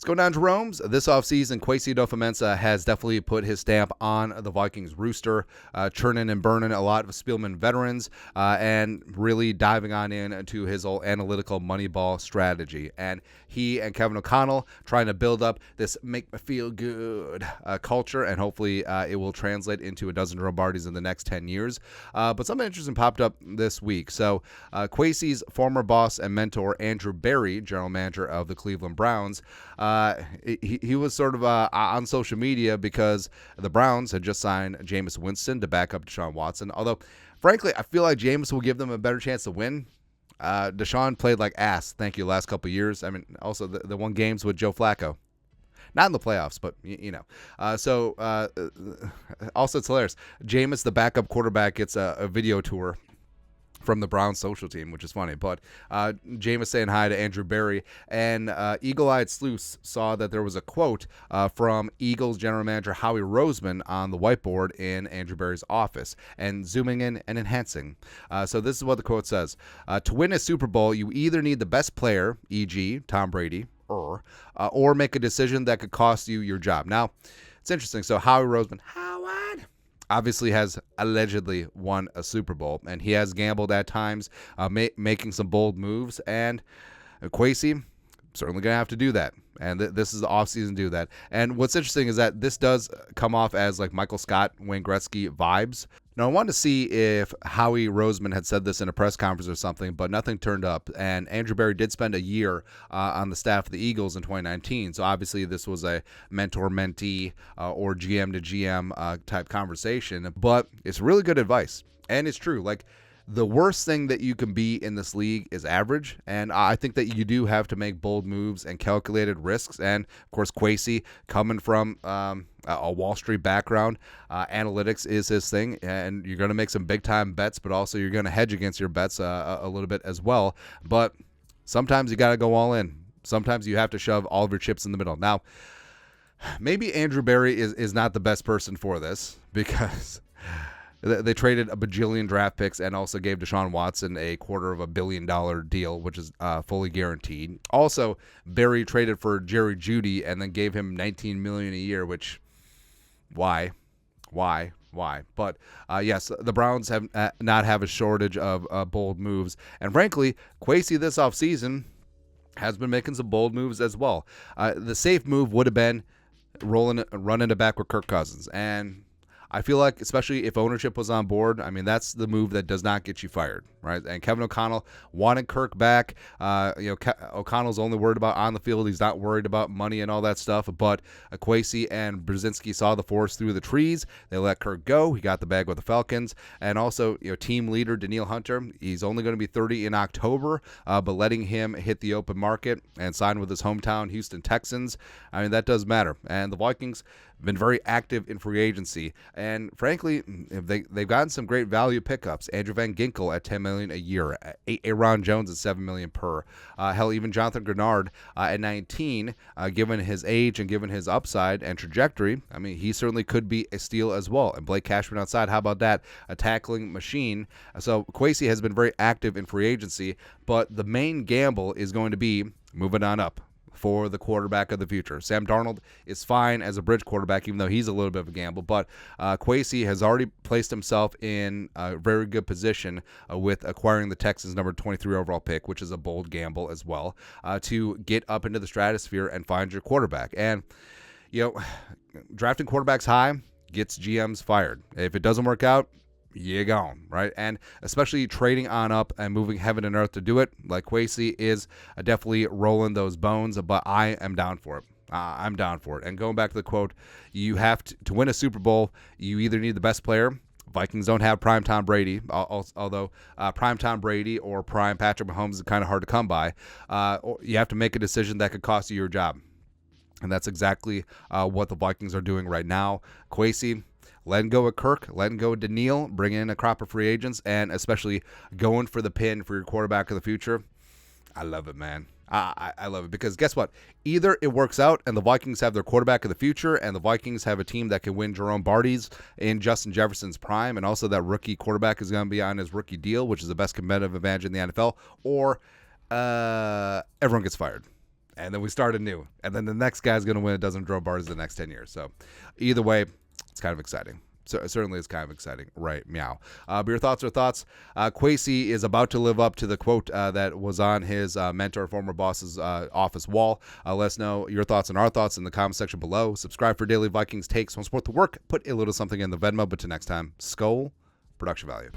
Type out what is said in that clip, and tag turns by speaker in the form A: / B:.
A: Going down to Jerome's. This offseason, Kwesi Adofo-Mensah has definitely put his stamp on the Vikings rooster, churning and burning a lot of Spielman veterans, and really diving on into his old analytical Moneyball strategy. And he and Kevin O'Connell trying to build up this make me feel good culture, and hopefully it will translate into a dozen Lombardies in the next 10 years. But something interesting popped up this week. So Kwesi's former boss and mentor, Andrew Berry, general manager of the Cleveland Browns, he was sort of on social media because the Browns had just signed Jameis Winston to back up Deshaun Watson. Although, frankly, I feel like Jameis will give them a better chance to win. Deshaun played like ass, thank you, last couple of years. I mean, also the won games with Joe Flacco. Not in the playoffs, but, you know. Also, it's hilarious. Jameis, the backup quarterback, gets a video tour from the Browns social team, which is funny. But Jameis saying hi to Andrew Berry, and Eagle-Eyed Sleuth saw that there was a quote from Eagles general manager Howie Roseman on the whiteboard in Andrew Berry's office, and zooming in and enhancing. So this is what the quote says. To win a Super Bowl, you either need the best player, e.g. Tom Brady, or make a decision that could cost you your job. Now, it's interesting. So Howie Roseman, obviously has allegedly won a Super Bowl, and he has gambled at times, making some bold moves, and Kwesi certainly going to have to do that. And this is the offseason to do that. And what's interesting is that this does come off as like Michael Scott, Wayne Gretzky vibes. Now, I wanted to see if Howie Roseman had said this in a press conference or something, but nothing turned up. And Andrew Berry did spend a year on the staff of the Eagles in 2019. So obviously this was a mentor-mentee or GM to GM type conversation. But it's really good advice. And it's true. Like, the worst thing that you can be in this league is average, and I think that you do have to make bold moves and calculated risks. And, of course, Kwesi, coming from a Wall Street background, analytics is his thing, and you're going to make some big-time bets, but also you're going to hedge against your bets a little bit as well. But sometimes you got to go all in. Sometimes you have to shove all of your chips in the middle. Now, maybe Andrew Berry is not the best person for this, because they traded a bajillion draft picks and also gave Deshaun Watson $250 million deal, which is fully guaranteed. Also, Berry traded for Jerry Jeudy and then gave him $19 million a year, which, why? But yes, the Browns have not have a shortage of bold moves. And frankly, Kwesi this offseason has been making some bold moves as well. The safe move would have been running it back with Kirk Cousins. And I feel like, especially if ownership was on board, I mean, that's the move that does not get you fired, right? And Kevin O'Connell wanted Kirk back. O'Connell's only worried about on the field. He's not worried about money and all that stuff. But Kwesi and Brzezinski saw the forest through the trees. They let Kirk go. He got the bag with the Falcons. And also, team leader Danielle Hunter, he's only going to be 30 in October, but letting him hit the open market and sign with his hometown Houston Texans, I mean, that does matter. And the Vikings have been very active in free agency. And frankly, they've gotten some great value pickups. Andrew Van Ginkel at $10 million a year, Aaron Jones at $7 million per. Hell, even Jonathan Grenard at 19, given his age and given his upside and trajectory, I mean, he certainly could be a steal as well. And Blake Cashman outside, how about that? A tackling machine. So Kwesi has been very active in free agency, but the main gamble is going to be moving on up for the quarterback of the future. Sam Darnold is fine as a bridge quarterback, even though he's a little bit of a gamble. But Kwesi has already placed himself in a very good position with acquiring the Texans' number 23 overall pick, which is a bold gamble as well, to get up into the stratosphere and find your quarterback. And, drafting quarterbacks high gets GMs fired. If it doesn't work out, you're gone, right? And especially trading on up and moving heaven and earth to do it, like Kwesi is definitely rolling those bones, but I am down for it. I'm down for it. And going back to the quote, you have to win a Super Bowl, you either need the best player. Vikings don't have prime Tom Brady, although prime Tom Brady or prime Patrick Mahomes is kind of hard to come by. Or you have to make a decision that could cost you your job. And that's exactly what the Vikings are doing right now. Kwesi, letting go of Kirk, letting go of Danielle, bringing in a crop of free agents, and especially going for the pin for your quarterback of the future. I love it, man. I love it because guess what? Either it works out and the Vikings have their quarterback of the future and the Vikings have a team that can win Jerome Bardy's in Justin Jefferson's prime, and also that rookie quarterback is going to be on his rookie deal, which is the best competitive advantage in the NFL, or everyone gets fired. and then we start anew. And then the next guy's going to win a dozen drum bars the next 10 years. So either way, it's kind of exciting. So certainly it's kind of exciting, right? Meow. But your thoughts are thoughts. Kwesi is about to live up to the quote that was on his mentor, former boss's office wall. Let us know your thoughts and our thoughts in the comment section below. Subscribe for daily Vikings takes. Want to support the work? Put a little something in the Venmo. But till next time, Skol, production value.